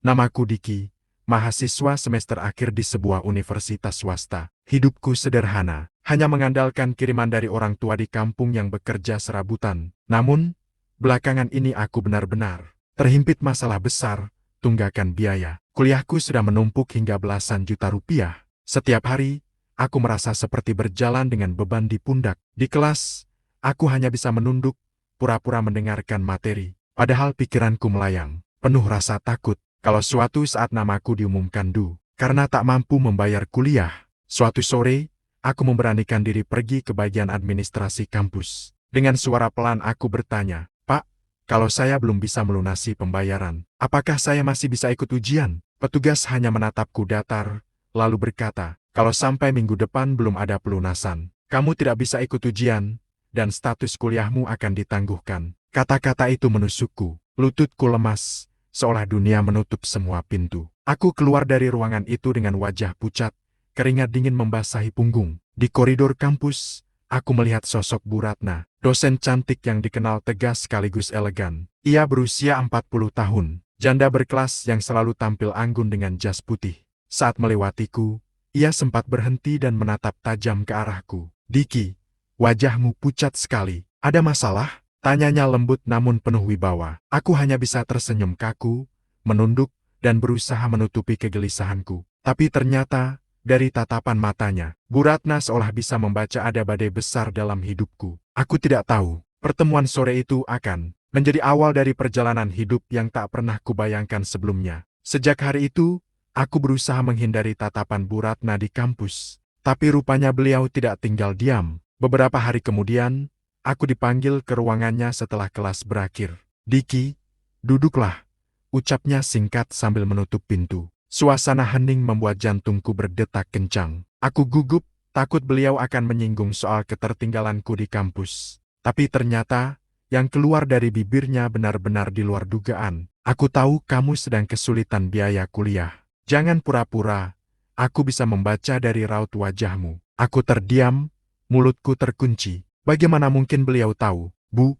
Namaku Diki, mahasiswa semester akhir di sebuah universitas swasta. Hidupku sederhana, hanya mengandalkan kiriman dari orang tua di kampung yang bekerja serabutan. Namun, belakangan ini aku benar-benar terhimpit masalah besar, tunggakan biaya. Kuliahku sudah menumpuk hingga belasan juta rupiah. Setiap hari, aku merasa seperti berjalan dengan beban di pundak. Di kelas, aku hanya bisa menunduk, pura-pura mendengarkan materi. Padahal pikiranku melayang, penuh rasa takut. Kalau suatu saat namaku diumumkan karena tak mampu membayar kuliah. Suatu sore, aku memberanikan diri pergi ke bagian administrasi kampus. Dengan suara pelan aku bertanya, "Pak, kalau saya belum bisa melunasi pembayaran, apakah saya masih bisa ikut ujian?" Petugas hanya menatapku datar, lalu berkata, "Kalau sampai minggu depan belum ada pelunasan, kamu tidak bisa ikut ujian, dan status kuliahmu akan ditangguhkan." Kata-kata itu menusukku, lututku lemas, seolah dunia menutup semua pintu. Aku keluar dari ruangan itu dengan wajah pucat, keringat dingin membasahi punggung. Di koridor kampus, aku melihat sosok Bu Ratna, dosen cantik yang dikenal tegas sekaligus elegan. Ia berusia 40 tahun, janda berkelas yang selalu tampil anggun dengan jas putih. Saat melewatiku, ia sempat berhenti dan menatap tajam ke arahku. "Diki, wajahmu pucat sekali. Ada masalah?" Tanyanya lembut namun penuh wibawa. Aku hanya bisa tersenyum kaku, menunduk, dan berusaha menutupi kegelisahanku. Tapi ternyata, dari tatapan matanya, Bu Ratna seolah bisa membaca ada badai besar dalam hidupku. Aku tidak tahu, pertemuan sore itu akan menjadi awal dari perjalanan hidup yang tak pernah kubayangkan sebelumnya. Sejak hari itu, aku berusaha menghindari tatapan Bu Ratna di kampus. Tapi rupanya beliau tidak tinggal diam. Beberapa hari kemudian, aku dipanggil ke ruangannya setelah kelas berakhir. "Diki, duduklah," ucapnya singkat sambil menutup pintu. Suasana hening membuat jantungku berdetak kencang. Aku gugup, takut beliau akan menyinggung soal ketertinggalanku di kampus. Tapi ternyata, yang keluar dari bibirnya benar-benar di luar dugaan. "Aku tahu kamu sedang kesulitan biaya kuliah. Jangan pura-pura, aku bisa membaca dari raut wajahmu." Aku terdiam, mulutku terkunci. Bagaimana mungkin beliau tahu? "Bu,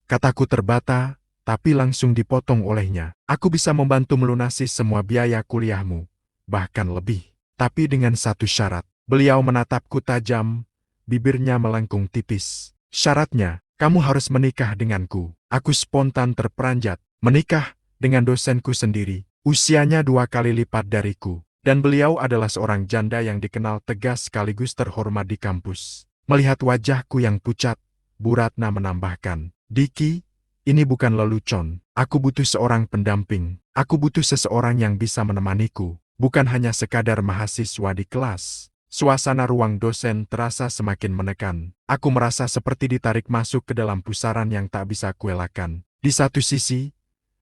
kataku terbata, tapi langsung dipotong olehnya. "Aku bisa membantu melunasi semua biaya kuliahmu, bahkan lebih. Tapi dengan satu syarat." Beliau menatapku tajam, bibirnya melengkung tipis. "Syaratnya, kamu harus menikah denganku." Aku spontan terperanjat. Menikah dengan dosenku sendiri, usianya 2 kali lipat dariku. Dan beliau adalah seorang janda yang dikenal tegas sekaligus terhormat di kampus. Melihat wajahku yang pucat, Bu Ratna menambahkan, "Diki, ini bukan lelucon. Aku butuh seorang pendamping. Aku butuh seseorang yang bisa menemaniku, bukan hanya sekadar mahasiswa di kelas." Suasana ruang dosen terasa semakin menekan. Aku merasa seperti ditarik masuk ke dalam pusaran yang tak bisa kuelakkan. Di satu sisi,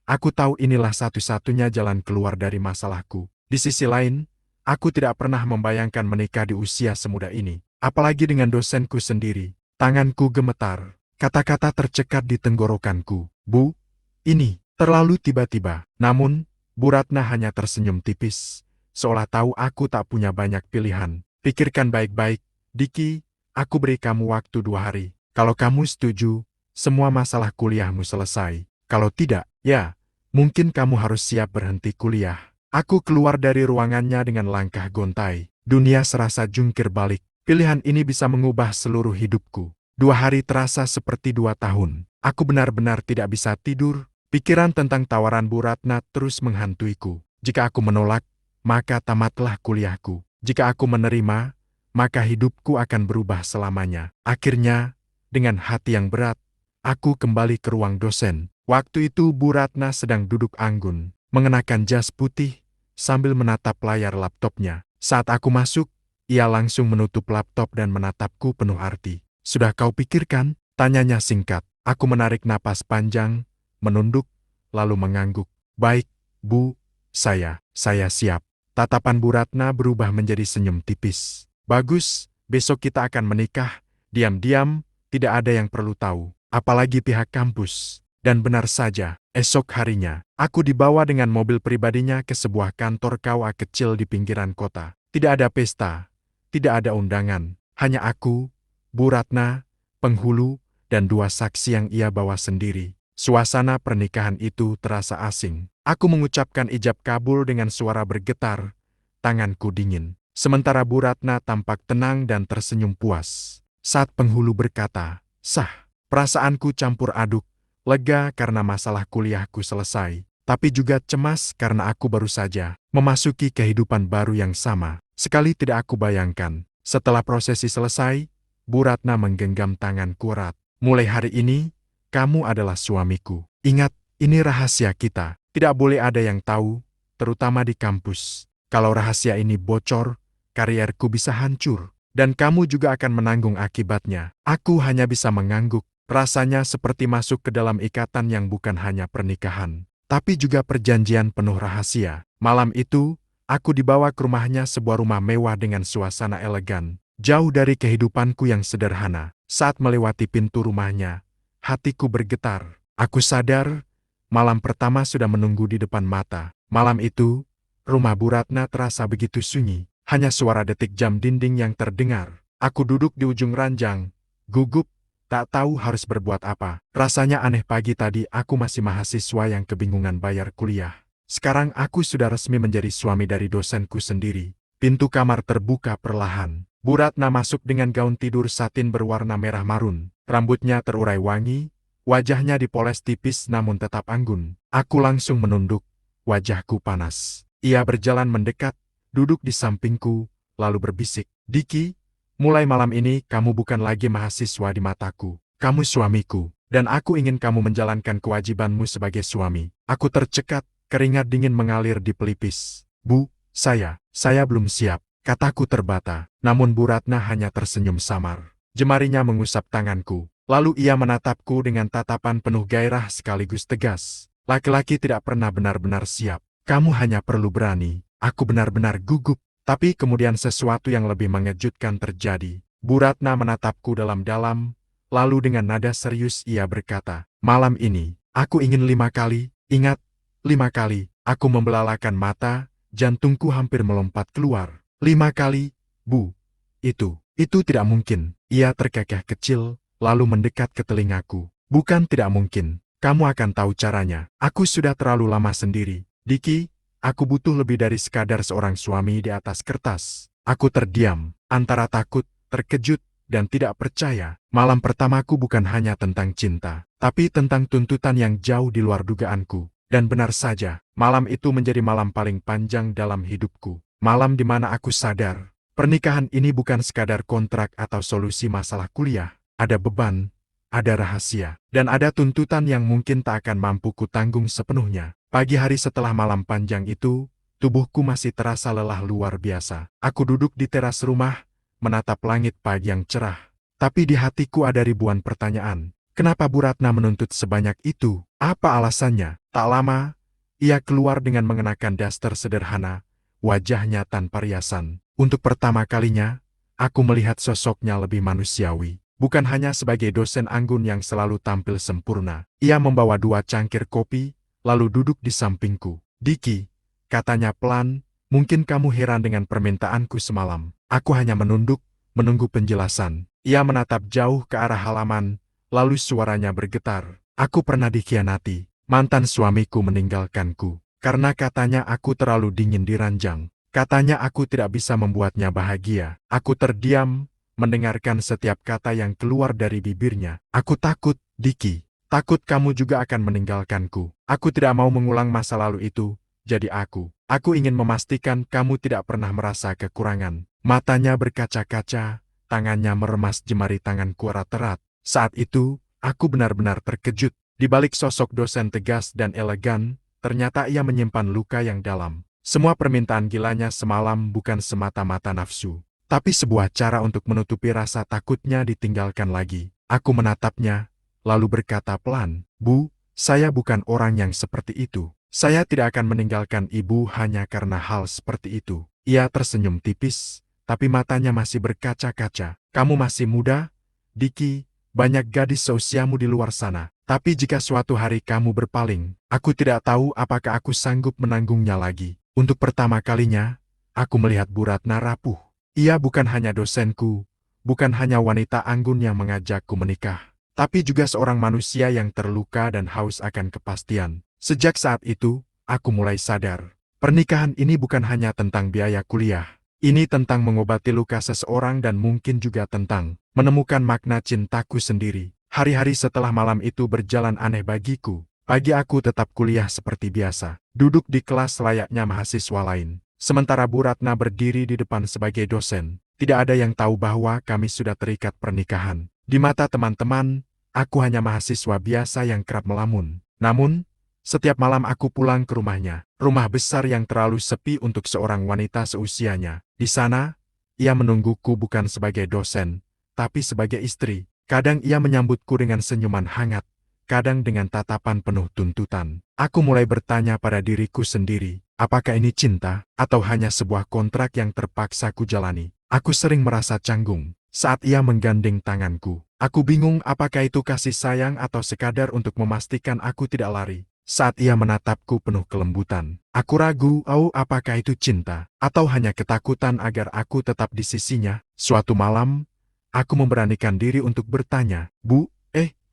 aku tahu inilah satu-satunya jalan keluar dari masalahku. Di sisi lain, aku tidak pernah membayangkan menikah di usia semuda ini. Apalagi dengan dosenku sendiri. Tanganku gemetar. Kata-kata tercekat di tenggorokanku. "Bu, ini terlalu tiba-tiba." Namun, Bu Ratna hanya tersenyum tipis, seolah tahu aku tak punya banyak pilihan. "Pikirkan baik-baik, Diki, aku beri kamu waktu 2 hari. Kalau kamu setuju, semua masalah kuliahmu selesai. Kalau tidak, ya, mungkin kamu harus siap berhenti kuliah." Aku keluar dari ruangannya dengan langkah gontai. Dunia serasa jungkir balik. Pilihan ini bisa mengubah seluruh hidupku. 2 hari terasa seperti 2 tahun. Aku benar-benar tidak bisa tidur. Pikiran tentang tawaran Bu Ratna terus menghantuiku. Jika aku menolak, maka tamatlah kuliahku. Jika aku menerima, maka hidupku akan berubah selamanya. Akhirnya, dengan hati yang berat, aku kembali ke ruang dosen. Waktu itu Bu Ratna sedang duduk anggun, mengenakan jas putih, sambil menatap layar laptopnya. Saat aku masuk, ia langsung menutup laptop dan menatapku penuh arti. "Sudah kau pikirkan?" tanyanya singkat. Aku menarik napas panjang, menunduk, lalu mengangguk. "Baik, Bu, saya siap." Tatapan Bu Ratna berubah menjadi senyum tipis. "Bagus, besok kita akan menikah. Diam-diam, tidak ada yang perlu tahu, apalagi pihak kampus." Dan benar saja, esok harinya, aku dibawa dengan mobil pribadinya ke sebuah kantor KUA kecil di pinggiran kota. Tidak ada pesta, tidak ada undangan, hanya aku, Bu Ratna, penghulu, dan 2 saksi yang ia bawa sendiri. Suasana pernikahan itu terasa asing. Aku mengucapkan ijab kabul dengan suara bergetar, tanganku dingin. Sementara Bu Ratna tampak tenang dan tersenyum puas. Saat penghulu berkata, "Sah." Perasaanku campur aduk, lega karena masalah kuliahku selesai, tapi juga cemas karena aku baru saja memasuki kehidupan baru yang sama. Sekali tidak aku bayangkan, setelah prosesi selesai, Bu Ratna menggenggam tanganku erat. "Mulai hari ini, kamu adalah suamiku. Ingat, ini rahasia kita. Tidak boleh ada yang tahu, terutama di kampus. Kalau rahasia ini bocor, karierku bisa hancur, dan kamu juga akan menanggung akibatnya." Aku hanya bisa mengangguk. Rasanya seperti masuk ke dalam ikatan yang bukan hanya pernikahan, tapi juga perjanjian penuh rahasia. Malam itu, aku dibawa ke rumahnya, sebuah rumah mewah dengan suasana elegan, jauh dari kehidupanku yang sederhana. Saat melewati pintu rumahnya, hatiku bergetar. Aku sadar, malam pertama sudah menunggu di depan mata. Malam itu, rumah Bu Ratna terasa begitu sunyi. Hanya suara detik jam dinding yang terdengar. Aku duduk di ujung ranjang, gugup, tak tahu harus berbuat apa. Rasanya aneh, pagi tadi aku masih mahasiswa yang kebingungan bayar kuliah. Sekarang aku sudah resmi menjadi suami dari dosenku sendiri. Pintu kamar terbuka perlahan. Bu Ratna masuk dengan gaun tidur satin berwarna merah marun. Rambutnya terurai wangi, wajahnya dipoles tipis namun tetap anggun. Aku langsung menunduk, wajahku panas. Ia berjalan mendekat, duduk di sampingku, lalu berbisik, "Diki, mulai malam ini kamu bukan lagi mahasiswa di mataku. Kamu suamiku, dan aku ingin kamu menjalankan kewajibanmu sebagai suami." Aku tercekat, keringat dingin mengalir di pelipis. "Bu, saya belum siap," kataku terbata. Namun Bu Ratna hanya tersenyum samar. Jemarinya mengusap tanganku. Lalu ia menatapku dengan tatapan penuh gairah sekaligus tegas. "Laki-laki tidak pernah benar-benar siap. Kamu hanya perlu berani." Aku benar-benar gugup. Tapi kemudian sesuatu yang lebih mengejutkan terjadi. Bu Ratna menatapku dalam-dalam, lalu dengan nada serius ia berkata, "Malam ini, aku ingin 5 kali, ingat, 5 kali." Aku membelalakan mata, jantungku hampir melompat keluar. "5 kali, Bu? Itu tidak mungkin." Ia terkekeh kecil, lalu mendekat ke telingaku. "Bukan tidak mungkin, kamu akan tahu caranya. Aku sudah terlalu lama sendiri. Diki, aku butuh lebih dari sekadar seorang suami di atas kertas." Aku terdiam, antara takut, terkejut, dan tidak percaya. Malam pertamaku bukan hanya tentang cinta, tapi tentang tuntutan yang jauh di luar dugaanku. Dan benar saja, malam itu menjadi malam paling panjang dalam hidupku. Malam di mana aku sadar, pernikahan ini bukan sekadar kontrak atau solusi masalah kuliah. Ada beban, ada rahasia, dan ada tuntutan yang mungkin tak akan mampu kutanggung sepenuhnya. Pagi hari setelah malam panjang itu, tubuhku masih terasa lelah luar biasa. Aku duduk di teras rumah, menatap langit pagi yang cerah. Tapi di hatiku ada ribuan pertanyaan. Kenapa Bu Ratna menuntut sebanyak itu? Apa alasannya? Tak lama, ia keluar dengan mengenakan daster sederhana, wajahnya tanpa riasan. Untuk pertama kalinya, aku melihat sosoknya lebih manusiawi. Bukan hanya sebagai dosen anggun yang selalu tampil sempurna. Ia membawa 2 cangkir kopi, lalu duduk di sampingku. "Diki," katanya pelan, "mungkin kamu heran dengan permintaanku semalam." Aku hanya menunduk, menunggu penjelasan. Ia menatap jauh ke arah halaman, lalu suaranya bergetar. "Aku pernah dikhianati. Mantan suamiku meninggalkanku. Karena katanya aku terlalu dingin di ranjang. Katanya aku tidak bisa membuatnya bahagia." Aku terdiam, mendengarkan setiap kata yang keluar dari bibirnya. "Aku takut, Diki. Takut kamu juga akan meninggalkanku. Aku tidak mau mengulang masa lalu itu, jadi aku ingin memastikan kamu tidak pernah merasa kekurangan." Matanya berkaca-kaca, tangannya meremas jemari tanganku erat-erat. Saat itu, aku benar-benar terkejut. Di balik sosok dosen tegas dan elegan, ternyata ia menyimpan luka yang dalam. Semua permintaan gilanya semalam bukan semata-mata nafsu, tapi sebuah cara untuk menutupi rasa takutnya ditinggalkan lagi. Aku menatapnya, lalu berkata pelan, "Bu, saya bukan orang yang seperti itu. Saya tidak akan meninggalkan ibu hanya karena hal seperti itu." Ia tersenyum tipis, tapi matanya masih berkaca-kaca. "Kamu masih muda, Diki, banyak gadis seusiamu di luar sana. Tapi jika suatu hari kamu berpaling, aku tidak tahu apakah aku sanggup menanggungnya lagi." Untuk pertama kalinya, aku melihat Bu Ratna rapuh. Ia bukan hanya dosenku, bukan hanya wanita anggun yang mengajakku menikah. tapi juga seorang manusia yang terluka dan haus akan kepastian. Sejak saat itu, aku mulai sadar. Pernikahan ini bukan hanya tentang biaya kuliah. Ini tentang mengobati luka seseorang dan mungkin juga tentang menemukan makna cintaku sendiri. Hari-hari setelah malam itu berjalan aneh bagiku. Pagi aku tetap kuliah seperti biasa, duduk di kelas layaknya mahasiswa lain. Sementara Bu Ratna berdiri di depan sebagai dosen. Tidak ada yang tahu bahwa kami sudah terikat pernikahan. Di mata teman-teman, aku hanya mahasiswa biasa yang kerap melamun. Namun, setiap malam aku pulang ke rumahnya, rumah besar yang terlalu sepi untuk seorang wanita seusianya. Di sana, ia menungguku bukan sebagai dosen, tapi sebagai istri. Kadang ia menyambutku dengan senyuman hangat, kadang dengan tatapan penuh tuntutan. Aku mulai bertanya pada diriku sendiri, apakah ini cinta, atau hanya sebuah kontrak yang terpaksa kujalani? Aku sering merasa canggung saat ia menggandeng tanganku. Aku bingung apakah itu kasih sayang atau sekadar untuk memastikan aku tidak lari. Saat ia menatapku penuh kelembutan, aku ragu, apakah itu cinta, atau hanya ketakutan agar aku tetap di sisinya. Suatu malam, aku memberanikan diri untuk bertanya, Bu,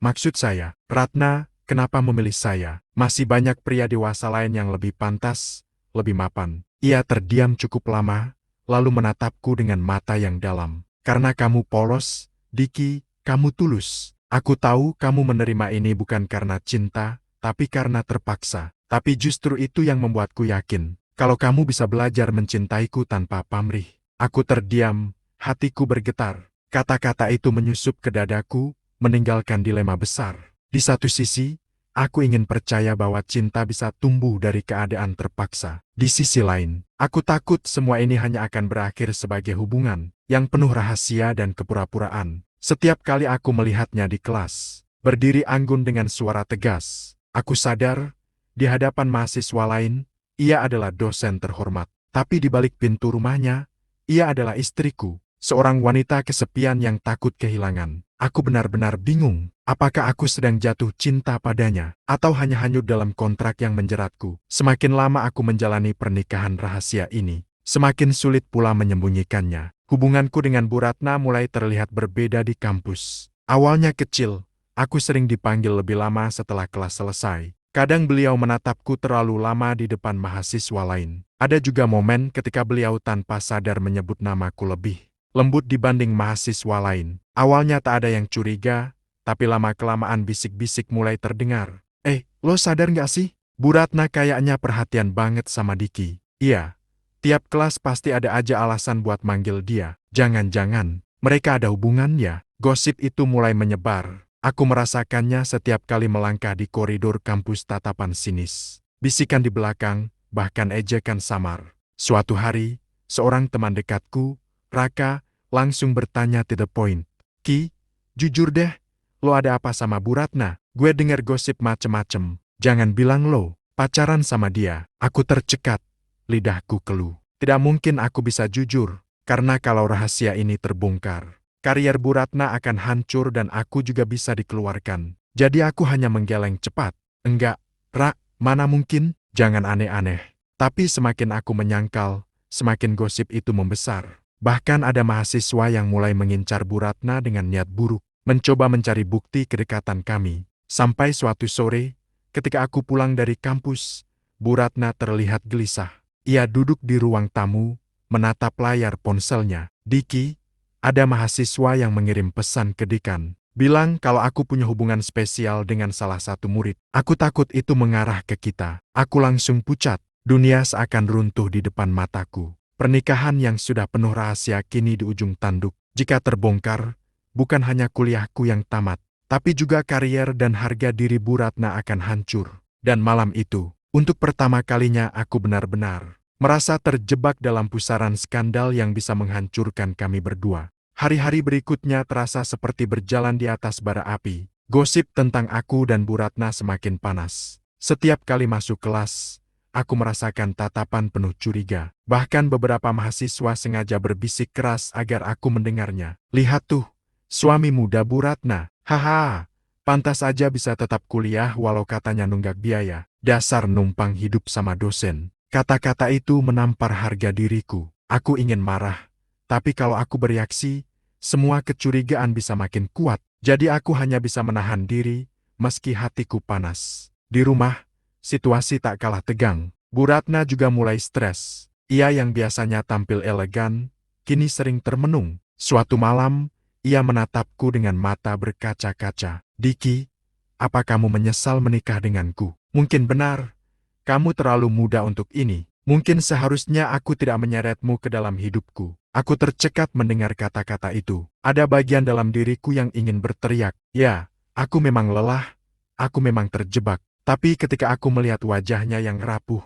maksud saya, Ratna, kenapa memilih saya? Masih banyak pria dewasa lain yang lebih pantas, lebih mapan. Ia terdiam cukup lama, lalu menatapku dengan mata yang dalam. Karena kamu polos, Diki, kamu tulus. Aku tahu kamu menerima ini bukan karena cinta, tapi karena terpaksa. Tapi justru itu yang membuatku yakin, kalau kamu bisa belajar mencintaiku tanpa pamrih. Aku terdiam, hatiku bergetar. Kata-kata itu menyusup ke dadaku, meninggalkan dilema besar. Di satu sisi, aku ingin percaya bahwa cinta bisa tumbuh dari keadaan terpaksa. Di sisi lain, aku takut semua ini hanya akan berakhir sebagai hubungan yang penuh rahasia dan kepura-puraan. Setiap kali aku melihatnya di kelas, berdiri anggun dengan suara tegas, aku sadar, di hadapan mahasiswa lain, ia adalah dosen terhormat. Tapi di balik pintu rumahnya, ia adalah istriku, seorang wanita kesepian yang takut kehilangan. Aku benar-benar bingung, apakah aku sedang jatuh cinta padanya, atau hanya hanyut dalam kontrak yang menjeratku. Semakin lama aku menjalani pernikahan rahasia ini, semakin sulit pula menyembunyikannya. Hubunganku dengan Bu Ratna mulai terlihat berbeda di kampus. Awalnya kecil, aku sering dipanggil lebih lama setelah kelas selesai. Kadang beliau menatapku terlalu lama di depan mahasiswa lain. Ada juga momen ketika beliau tanpa sadar menyebut namaku lebih lembut dibanding mahasiswa lain. Awalnya tak ada yang curiga, tapi lama-kelamaan bisik-bisik mulai terdengar. Lo sadar nggak sih? Bu Ratna kayaknya perhatian banget sama Diki. Iya, tiap kelas pasti ada aja alasan buat manggil dia. Jangan-jangan mereka ada hubungan ya? Gosip itu mulai menyebar. Aku merasakannya setiap kali melangkah di koridor kampus. Tatapan sinis, bisikan di belakang, bahkan ejekan samar. Suatu hari, seorang teman dekatku, Raka, langsung bertanya to the point. Ki, jujur deh, lo ada apa sama Bu Ratna? Gue dengar gosip macem-macem. Jangan bilang lo pacaran sama dia. Aku tercekat, lidahku keluh. Tidak mungkin aku bisa jujur, karena kalau rahasia ini terbongkar, karier Bu Ratna akan hancur dan aku juga bisa dikeluarkan. Jadi aku hanya menggeleng cepat. Enggak, Ra, mana mungkin? Jangan aneh-aneh. Tapi semakin aku menyangkal, semakin gosip itu membesar. Bahkan ada mahasiswa yang mulai mengincar Bu Ratna dengan niat buruk, mencoba mencari bukti kedekatan kami. Sampai suatu sore, ketika aku pulang dari kampus, Bu Ratna terlihat gelisah. Ia duduk di ruang tamu, menatap layar ponselnya. Diki, ada mahasiswa yang mengirim pesan ke dekan. Bilang kalau aku punya hubungan spesial dengan salah satu murid. Aku takut itu mengarah ke kita. Aku langsung pucat. Dunia seakan runtuh di depan mataku. Pernikahan yang sudah penuh rahasia kini di ujung tanduk. Jika terbongkar, bukan hanya kuliahku yang tamat, tapi juga karier dan harga diri Bu Ratna akan hancur. Dan malam itu, untuk pertama kalinya aku benar-benar merasa terjebak dalam pusaran skandal yang bisa menghancurkan kami berdua. Hari-hari berikutnya terasa seperti berjalan di atas bara api. Gosip tentang aku dan Bu Ratna semakin panas. Setiap kali masuk kelas, aku merasakan tatapan penuh curiga. Bahkan beberapa mahasiswa sengaja berbisik keras agar aku mendengarnya. Lihat tuh, suami muda Bu Ratna. Haha, pantas aja bisa tetap kuliah walau katanya nunggak biaya. Dasar numpang hidup sama dosen. Kata-kata itu menampar harga diriku. Aku ingin marah, tapi kalau aku bereaksi, semua kecurigaan bisa makin kuat. Jadi aku hanya bisa menahan diri, meski hatiku panas. Di rumah, situasi tak kalah tegang. Bu Ratna juga mulai stres. Ia yang biasanya tampil elegan, kini sering termenung. Suatu malam, ia menatapku dengan mata berkaca-kaca. Diki, apa kamu menyesal menikah denganku? Mungkin benar, kamu terlalu muda untuk ini. Mungkin seharusnya aku tidak menyeretmu ke dalam hidupku. Aku tercekat mendengar kata-kata itu. Ada bagian dalam diriku yang ingin berteriak. Ya, aku memang lelah, aku memang terjebak. Tapi ketika aku melihat wajahnya yang rapuh,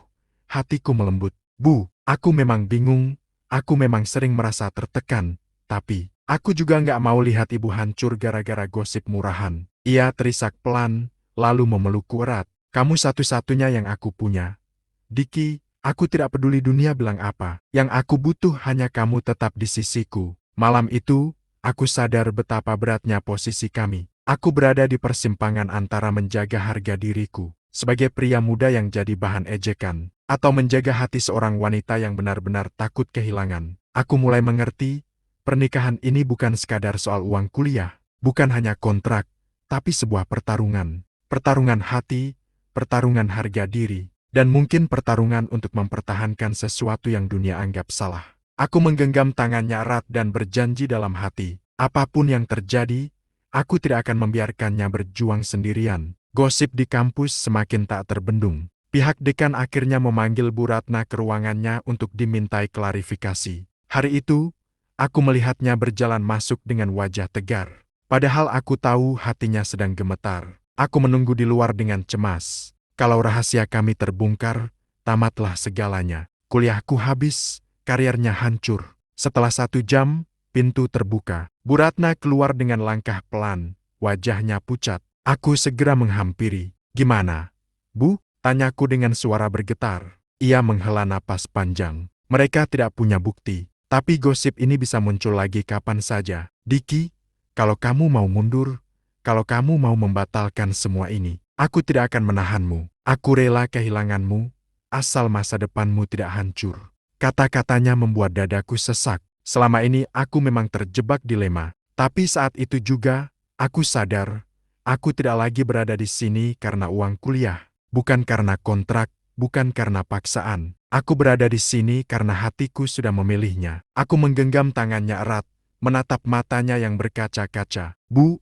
hatiku melembut. Bu, aku memang bingung, aku memang sering merasa tertekan. Tapi, aku juga nggak mau lihat ibu hancur gara-gara gosip murahan. Ia terisak pelan, lalu memelukku erat. Kamu satu-satunya yang aku punya. Diki, aku tidak peduli dunia bilang apa. Yang aku butuh hanya kamu tetap di sisiku. Malam itu, aku sadar betapa beratnya posisi kami. Aku berada di persimpangan antara menjaga harga diriku sebagai pria muda yang jadi bahan ejekan, atau menjaga hati seorang wanita yang benar-benar takut kehilangan. Aku mulai mengerti, pernikahan ini bukan sekadar soal uang kuliah, bukan hanya kontrak, tapi sebuah pertarungan. Pertarungan hati, pertarungan harga diri, dan mungkin pertarungan untuk mempertahankan sesuatu yang dunia anggap salah. Aku menggenggam tangannya erat dan berjanji dalam hati, apapun yang terjadi, aku tidak akan membiarkannya berjuang sendirian. Gosip di kampus semakin tak terbendung. Pihak dekan akhirnya memanggil Bu Ratna ke ruangannya untuk dimintai klarifikasi. Hari itu, aku melihatnya berjalan masuk dengan wajah tegar. Padahal aku tahu hatinya sedang gemetar. Aku menunggu di luar dengan cemas. Kalau rahasia kami terbongkar, tamatlah segalanya. Kuliahku habis, karirnya hancur. Setelah 1 jam, pintu terbuka. Bu Ratna keluar dengan langkah pelan, wajahnya pucat. Aku segera menghampiri. Gimana, Bu? Tanyaku dengan suara bergetar. Ia menghela napas panjang. Mereka tidak punya bukti, tapi gosip ini bisa muncul lagi kapan saja. Diki, kalau kamu mau mundur, kalau kamu mau membatalkan semua ini, aku tidak akan menahanmu. Aku rela kehilanganmu, asal masa depanmu tidak hancur. Kata-katanya membuat dadaku sesak. Selama ini aku memang terjebak dilema. Tapi saat itu juga, aku sadar, aku tidak lagi berada di sini karena uang kuliah. Bukan karena kontrak, bukan karena paksaan. Aku berada di sini karena hatiku sudah memilihnya. Aku menggenggam tangannya erat, menatap matanya yang berkaca-kaca. Bu,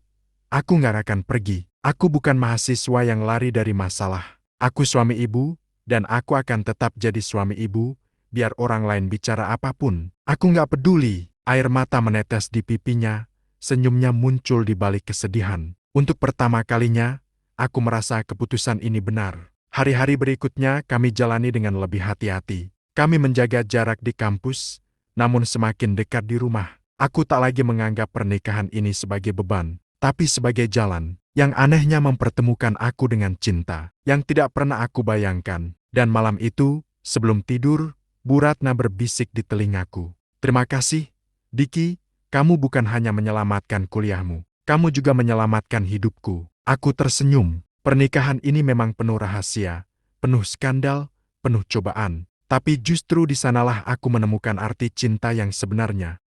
aku nggak akan pergi. Aku bukan mahasiswa yang lari dari masalah. Aku suami ibu, dan aku akan tetap jadi suami ibu, biar orang lain bicara apapun. Aku nggak peduli. Air mata menetes di pipinya, senyumnya muncul di balik kesedihan. Untuk pertama kalinya, aku merasa keputusan ini benar. Hari-hari berikutnya kami jalani dengan lebih hati-hati. Kami menjaga jarak di kampus, namun semakin dekat di rumah. Aku tak lagi menganggap pernikahan ini sebagai beban, tapi sebagai jalan yang anehnya mempertemukan aku dengan cinta yang tidak pernah aku bayangkan. Dan malam itu, sebelum tidur, Bu Ratna berbisik di telingaku. Terima kasih, Diki, kamu bukan hanya menyelamatkan kuliahmu, kamu juga menyelamatkan hidupku. Aku tersenyum. Pernikahan ini memang penuh rahasia, penuh skandal, penuh cobaan. Tapi justru di sanalah aku menemukan arti cinta yang sebenarnya.